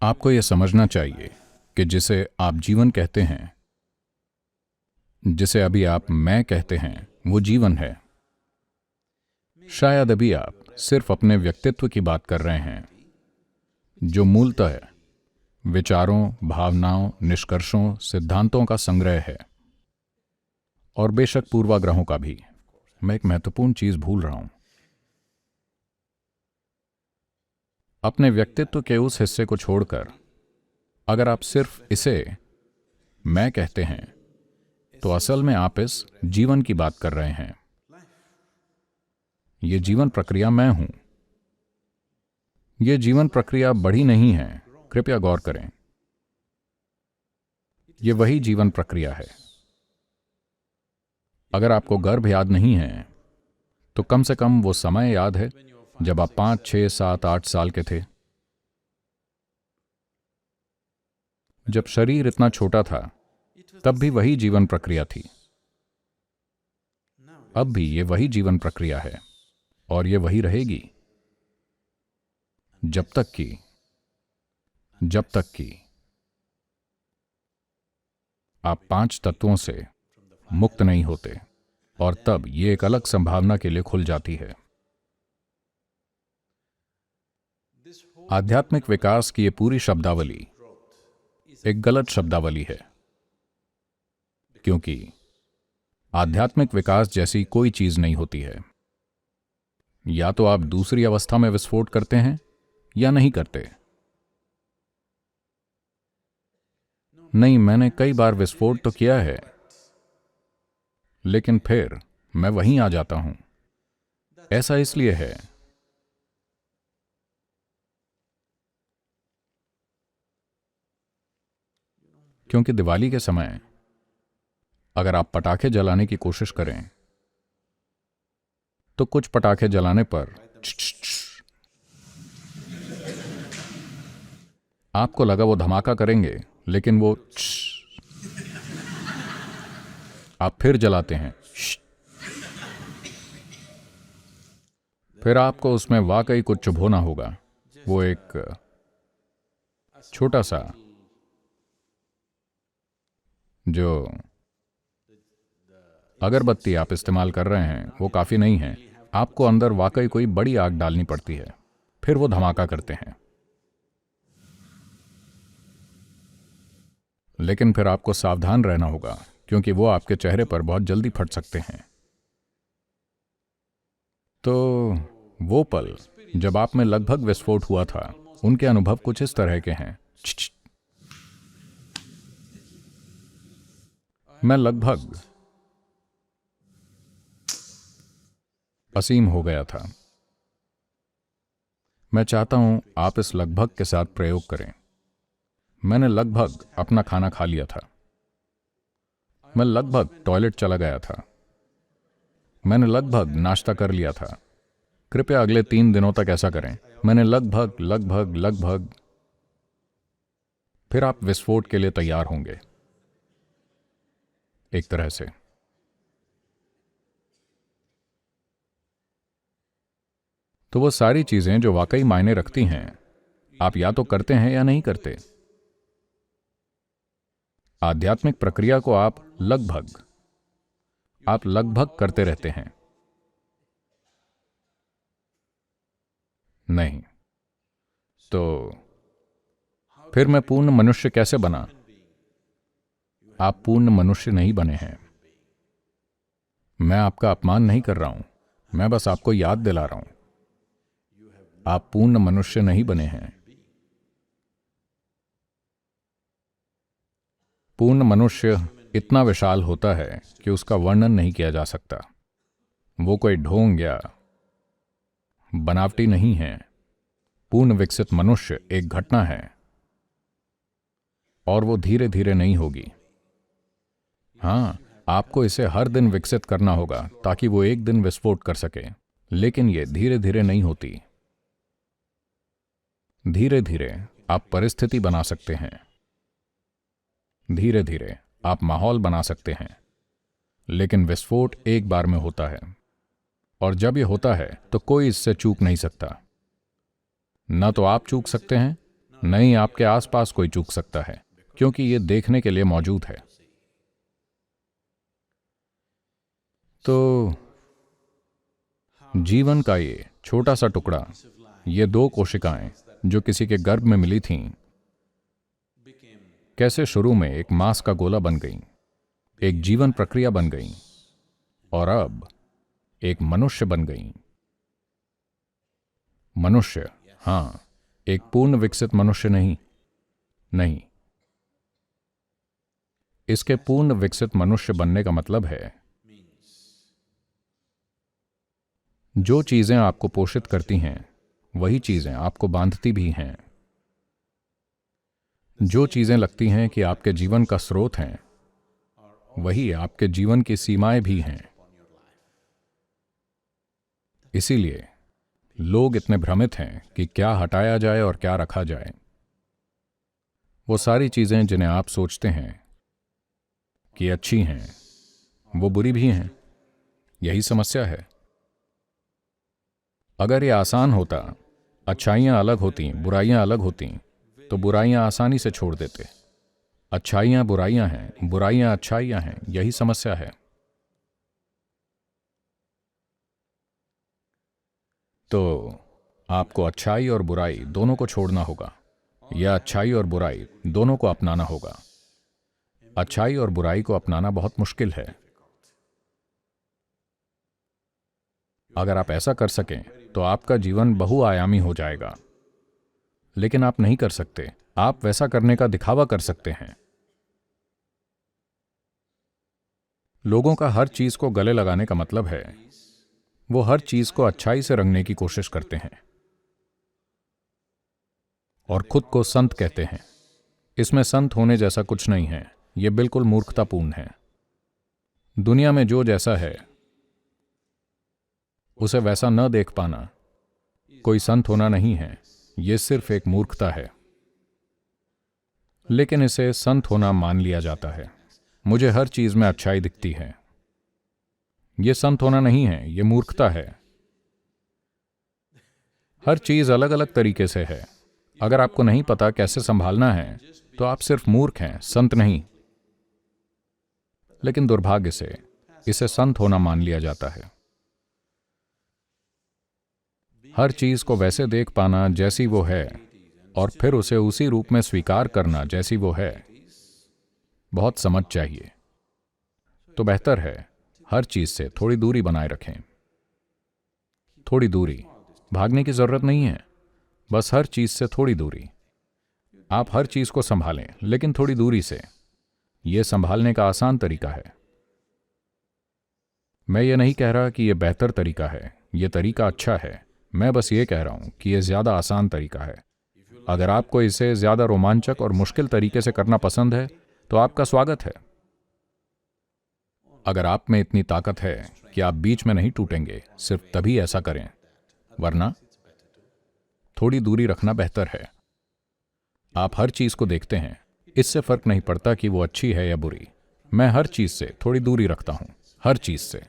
आपको यह समझना चाहिए कि जिसे आप जीवन कहते हैं, जिसे अभी आप मैं कहते हैं, वो जीवन है। शायद अभी आप सिर्फ अपने व्यक्तित्व की बात कर रहे हैं, जो मूलतः विचारों, भावनाओं, निष्कर्षों, सिद्धांतों का संग्रह है, और बेशक पूर्वाग्रहों का भी। मैं एक महत्वपूर्ण चीज भूल रहा हूं। अपने व्यक्तित्व के उस हिस्से को छोड़कर अगर आप सिर्फ इसे मैं कहते हैं, तो असल में आप इस जीवन की बात कर रहे हैं। यह जीवन प्रक्रिया मैं हूं। यह जीवन प्रक्रिया बढ़ी नहीं है, कृपया गौर करें। यह वही जीवन प्रक्रिया है। अगर आपको गर्भ याद नहीं है, तो कम से कम वो समय याद है जब आप 5, 6, 7, 8 साल के थे, जब शरीर इतना छोटा था। तब भी वही जीवन प्रक्रिया थी। अब भी ये वही जीवन प्रक्रिया है, और ये वही रहेगी जब तक कि आप 5 तत्वों से मुक्त नहीं होते, और तब ये एक अलग संभावना के लिए खुल जाती है। आध्यात्मिक विकास की ये पूरी शब्दावली एक गलत शब्दावली है, क्योंकि आध्यात्मिक विकास जैसी कोई चीज नहीं होती है। या तो आप दूसरी अवस्था में विस्फोट करते हैं या नहीं करते। नहीं, मैंने कई बार विस्फोट तो किया है, लेकिन फिर मैं वहीं आ जाता हूं। ऐसा इसलिए है क्योंकि दिवाली के समय अगर आप पटाखे जलाने की कोशिश करें, तो कुछ पटाखे जलाने पर आपको लगा वो धमाका करेंगे, लेकिन वो आप फिर जलाते हैं, फिर आपको उसमें वाकई कुछ चुभोना होगा। वो एक छोटा सा जो अगरबत्ती आप इस्तेमाल कर रहे हैं, वो काफी नहीं है। आपको अंदर वाकई कोई बड़ी आग डालनी पड़ती है, फिर वो धमाका करते हैं। लेकिन फिर आपको सावधान रहना होगा, क्योंकि वो आपके चेहरे पर बहुत जल्दी फट सकते हैं। तो वो पल जब आप में लगभग विस्फोट हुआ था, उनके अनुभव कुछ इस तरह के हैं। मैं लगभग असीम हो गया था। मैं चाहता हूं आप इस लगभग के साथ प्रयोग करें। मैंने लगभग अपना खाना खा लिया था। मैं लगभग टॉयलेट चला गया था। मैंने लगभग नाश्ता कर लिया था। कृपया अगले 3 दिनों तक ऐसा करें। मैंने लगभग फिर आप विस्फोट के लिए तैयार होंगे, एक तरह से। तो वो सारी चीजें जो वाकई मायने रखती हैं, आप या तो करते हैं या नहीं करते। आध्यात्मिक प्रक्रिया को आप लगभग करते रहते हैं। नहीं तो फिर मैं पूर्ण मनुष्य कैसे बना? आप पूर्ण मनुष्य नहीं बने हैं। मैं आपका अपमान नहीं कर रहा हूं, मैं बस आपको याद दिला रहा हूं। आप पूर्ण मनुष्य नहीं बने हैं। पूर्ण मनुष्य इतना विशाल होता है कि उसका वर्णन नहीं किया जा सकता। वो कोई ढोंग या बनावटी नहीं है। पूर्ण विकसित मनुष्य एक घटना है, और वो धीरे धीरे नहीं होगी। हां, आपको इसे हर दिन विकसित करना होगा ताकि वो एक दिन विस्फोट कर सके, लेकिन ये धीरे धीरे नहीं होती। धीरे धीरे आप परिस्थिति बना सकते हैं, धीरे धीरे आप माहौल बना सकते हैं, लेकिन विस्फोट एक बार में होता है, और जब यह होता है तो कोई इससे चूक नहीं सकता। न तो आप चूक सकते हैं, नहीं, आपके आसपास कोई चूक सकता है, क्योंकि ये देखने के लिए मौजूद है। तो जीवन का ये छोटा सा टुकड़ा, ये 2 कोशिकाएं जो किसी के गर्भ में मिली थीं, कैसे शुरू में एक मांस का गोला बन गईं, एक जीवन प्रक्रिया बन गईं, और अब एक मनुष्य बन गईं। मनुष्य, हाँ, एक पूर्ण विकसित मनुष्य नहीं। नहीं, इसके पूर्ण विकसित मनुष्य बनने का मतलब है जो चीजें आपको पोषित करती हैं वही चीजें आपको बांधती भी हैं। जो चीजें लगती हैं कि आपके जीवन का स्रोत हैं, वही आपके जीवन की सीमाएं भी हैं। इसीलिए लोग इतने भ्रमित हैं कि क्या हटाया जाए और क्या रखा जाए। वो सारी चीजें जिन्हें आप सोचते हैं कि अच्छी हैं, वो बुरी भी हैं। यही समस्या है। अगर ये आसान होता, अच्छाइयाँ अलग होती, बुराइयाँ अलग होती, तो बुराइयाँ आसानी से छोड़ देते। अच्छाइयाँ बुराइयाँ हैं, बुराइयाँ अच्छाइयाँ हैं। यही समस्या है। तो आपको अच्छाई और बुराई दोनों को छोड़ना होगा, या अच्छाई और बुराई दोनों को अपनाना होगा। अच्छाई और बुराई को अपनाना बहुत मुश्किल है। अगर आप ऐसा कर सकें तो आपका जीवन बहुआयामी हो जाएगा। लेकिन आप नहीं कर सकते। आप वैसा करने का दिखावा कर सकते हैं। लोगों का हर चीज को गले लगाने का मतलब है वो हर चीज को अच्छाई से रंगने की कोशिश करते हैं और खुद को संत कहते हैं। इसमें संत होने जैसा कुछ नहीं है। यह बिल्कुल मूर्खतापूर्ण है। दुनिया में जो जैसा है उसे वैसा न देख पाना कोई संत होना नहीं है। यह सिर्फ एक मूर्खता है। लेकिन इसे संत होना मान लिया जाता है। मुझे हर चीज में अच्छाई दिखती है। यह संत होना नहीं है, यह मूर्खता है। हर चीज अलग अलग तरीके से है। अगर आपको नहीं पता कैसे संभालना है तो आप सिर्फ मूर्ख हैं, संत नहीं। लेकिन दुर्भाग्य से इसे संत होना मान लिया जाता है। हर चीज को वैसे देख पाना जैसी वो है और फिर उसे उसी रूप में स्वीकार करना जैसी वो है, बहुत समझ चाहिए। तो बेहतर है हर चीज से थोड़ी दूरी बनाए रखें। थोड़ी दूरी, भागने की जरूरत नहीं है, बस हर चीज से थोड़ी दूरी। आप हर चीज को संभालें, लेकिन थोड़ी दूरी से। यह संभालने का आसान तरीका है। मैं ये नहीं कह रहा कि यह बेहतर तरीका है, यह तरीका अच्छा है। मैं बस ये कह रहा हूं कि यह ज्यादा आसान तरीका है। अगर आपको इसे ज्यादा रोमांचक और मुश्किल तरीके से करना पसंद है तो आपका स्वागत है। अगर आप में इतनी ताकत है कि आप बीच में नहीं टूटेंगे, सिर्फ तभी ऐसा करें, वरना थोड़ी दूरी रखना बेहतर है। आप हर चीज को देखते हैं, इससे फर्क नहीं पड़ता कि वो अच्छी है या बुरी। मैं हर चीज से थोड़ी दूरी रखता हूं, हर चीज से।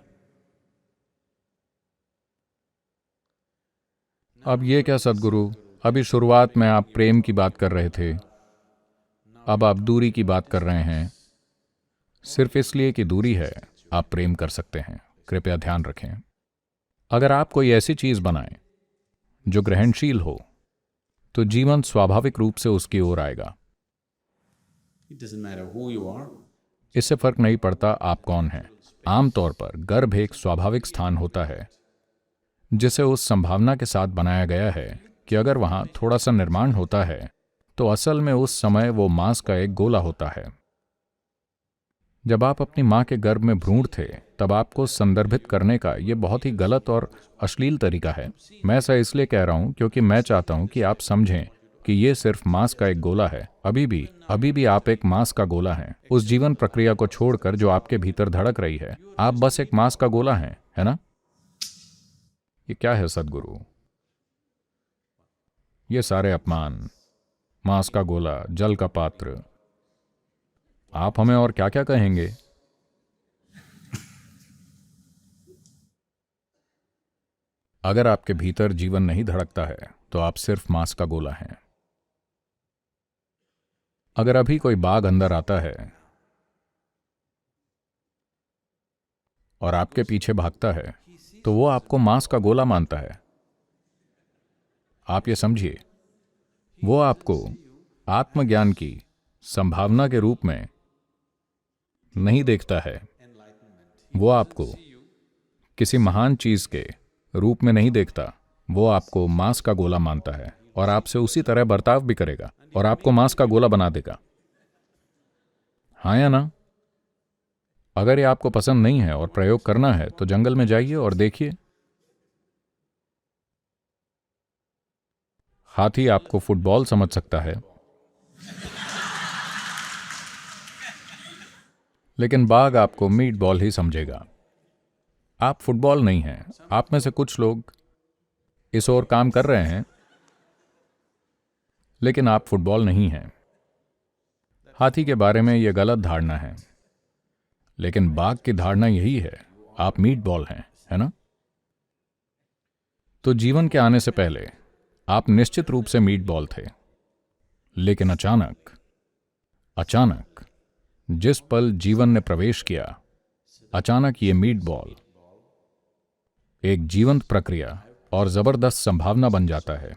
अब ये क्या सद्गुरु, अभी शुरुआत में आप प्रेम की बात कर रहे थे, अब आप दूरी की बात कर रहे हैं। सिर्फ इसलिए कि दूरी है आप प्रेम कर सकते हैं। कृपया ध्यान रखें, अगर आप कोई ऐसी चीज बनाएं जो ग्रहणशील हो तो जीवन स्वाभाविक रूप से उसकी ओर आएगा। It doesn't matter who you are. इससे फर्क नहीं पड़ता आप कौन हैं। आमतौर पर गर्भ एक स्वाभाविक स्थान होता है जिसे उस संभावना के साथ बनाया गया है कि अगर वहां थोड़ा सा निर्माण होता है तो असल में उस समय वो मांस का एक गोला होता है। जब आप अपनी मां के गर्भ में भ्रूण थे तब आपको संदर्भित करने का यह बहुत ही गलत और अश्लील तरीका है। मैं ऐसा इसलिए कह रहा हूं क्योंकि मैं चाहता हूं कि आप समझें कि यह सिर्फ मांस का एक गोला है। अभी भी आप एक मांस का गोला हैं। उस जीवन प्रक्रिया को छोड़कर जो आपके भीतर धड़क रही है, आप बस एक मांस का गोला हैं, है ना? ये क्या है सद्गुरु? ये सारे अपमान, मांस का गोला, जल का पात्र, आप हमें और क्या क्या कहेंगे? अगर आपके भीतर जीवन नहीं धड़कता है तो आप सिर्फ मांस का गोला हैं। अगर अभी कोई बाघ अंदर आता है और आपके पीछे भागता है तो वो आपको मांस का गोला मानता है। आप ये समझिए, वो आपको आत्मज्ञान की संभावना के रूप में नहीं देखता है। वो आपको किसी महान चीज के रूप में नहीं देखता। वो आपको मांस का गोला मानता है और आपसे उसी तरह बर्ताव भी करेगा और आपको मांस का गोला बना देगा। हाँ या ना? अगर ये आपको पसंद नहीं है और प्रयोग करना है तो जंगल में जाइए और देखिए। हाथी आपको फुटबॉल समझ सकता है, लेकिन बाघ आपको मीट बॉल ही समझेगा। आप फुटबॉल नहीं हैं। आप में से कुछ लोग इस ओर काम कर रहे हैं, लेकिन आप फुटबॉल नहीं हैं। हाथी के बारे में यह गलत धारणा है, लेकिन बाघ की धारणा यही है, आप मीट बॉल हैं, है ना? तो जीवन के आने से पहले आप निश्चित रूप से मीट बॉल थे, लेकिन अचानक जिस पल जीवन ने प्रवेश किया, अचानक ये मीट बॉल एक जीवंत प्रक्रिया और जबरदस्त संभावना बन जाता है।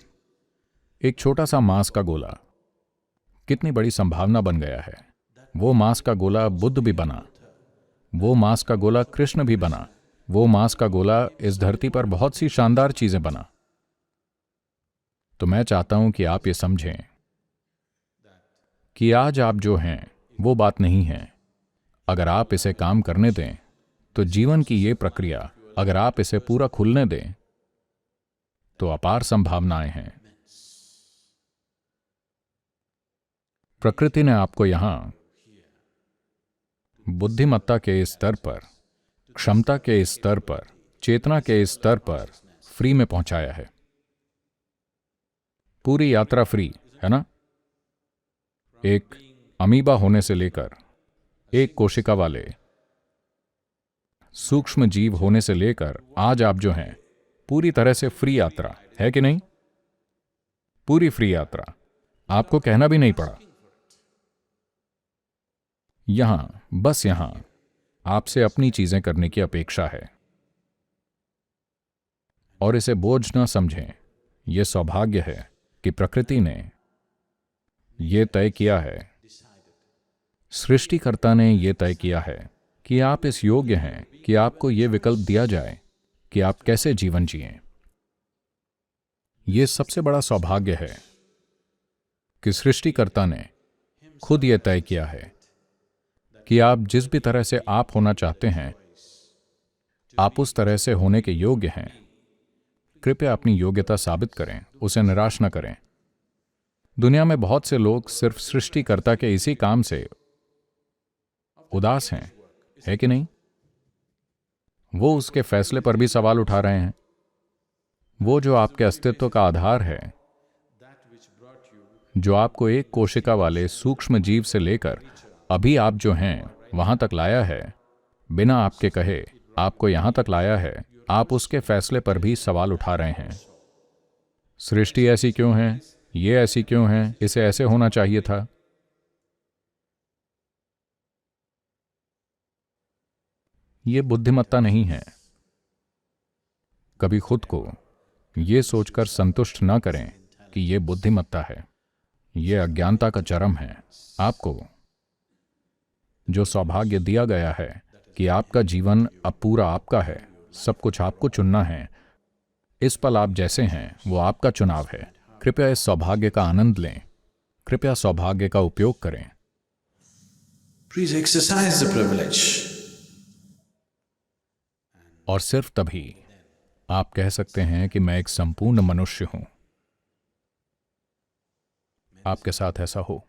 एक छोटा सा मांस का गोला कितनी बड़ी संभावना बन गया है। वो मांस का गोला बुद्ध भी बना, वो मांस का गोला कृष्ण भी बना, वो मांस का गोला इस धरती पर बहुत सी शानदार चीजें बना। तो मैं चाहता हूं कि आप ये समझें कि आज आप जो हैं वो बात नहीं है। अगर आप इसे काम करने दें तो जीवन की ये प्रक्रिया, अगर आप इसे पूरा खुलने दें तो अपार संभावनाएं हैं। प्रकृति ने आपको यहां बुद्धिमत्ता के इस स्तर पर, क्षमता के इस स्तर पर, चेतना के इस स्तर पर फ्री में पहुंचाया है। पूरी यात्रा फ्री है ना? एक अमीबा होने से लेकर एक कोशिका वाले सूक्ष्म जीव होने से लेकर आज आप जो हैं, पूरी तरह से फ्री यात्रा है कि नहीं? पूरी फ्री यात्रा, आपको कहना भी नहीं पड़ा। बस यहां आपसे अपनी चीजें करने की अपेक्षा है। और इसे बोझ न समझें। यह सौभाग्य है कि प्रकृति ने यह तय किया है, सृष्टिकर्ता ने यह तय किया है कि आप इस योग्य हैं कि आपको यह विकल्प दिया जाए कि आप कैसे जीवन जिएं। यह सबसे बड़ा सौभाग्य है कि सृष्टिकर्ता ने खुद यह तय किया है कि आप जिस भी तरह से आप होना चाहते हैं, आप उस तरह से होने के योग्य हैं। कृपया अपनी योग्यता साबित करें, उसे निराश न करें। दुनिया में बहुत से लोग सिर्फ सृष्टिकर्ता के इसी काम से उदास हैं, है कि नहीं? वो उसके फैसले पर भी सवाल उठा रहे हैं। वो जो आपके अस्तित्व का आधार है, जो आपको एक कोशिका वाले सूक्ष्म जीव से लेकर अभी आप जो हैं वहां तक लाया है, बिना आपके कहे आपको यहां तक लाया है, आप उसके फैसले पर भी सवाल उठा रहे हैं। सृष्टि ऐसी क्यों है? ये ऐसी क्यों है? इसे ऐसे होना चाहिए था। ये बुद्धिमत्ता नहीं है। कभी खुद को ये सोचकर संतुष्ट न करें कि यह बुद्धिमत्ता है। यह अज्ञानता का चरम है। आपको जो सौभाग्य दिया गया है कि आपका जीवन अब पूरा आपका है, सब कुछ आपको चुनना है। इस पल आप जैसे हैं वो आपका चुनाव है। कृपया इस सौभाग्य का आनंद लें। कृपया सौभाग्य का उपयोग करें। Please exercise the privilege. और सिर्फ तभी आप कह सकते हैं कि मैं एक संपूर्ण मनुष्य हूं। आपके साथ ऐसा हो।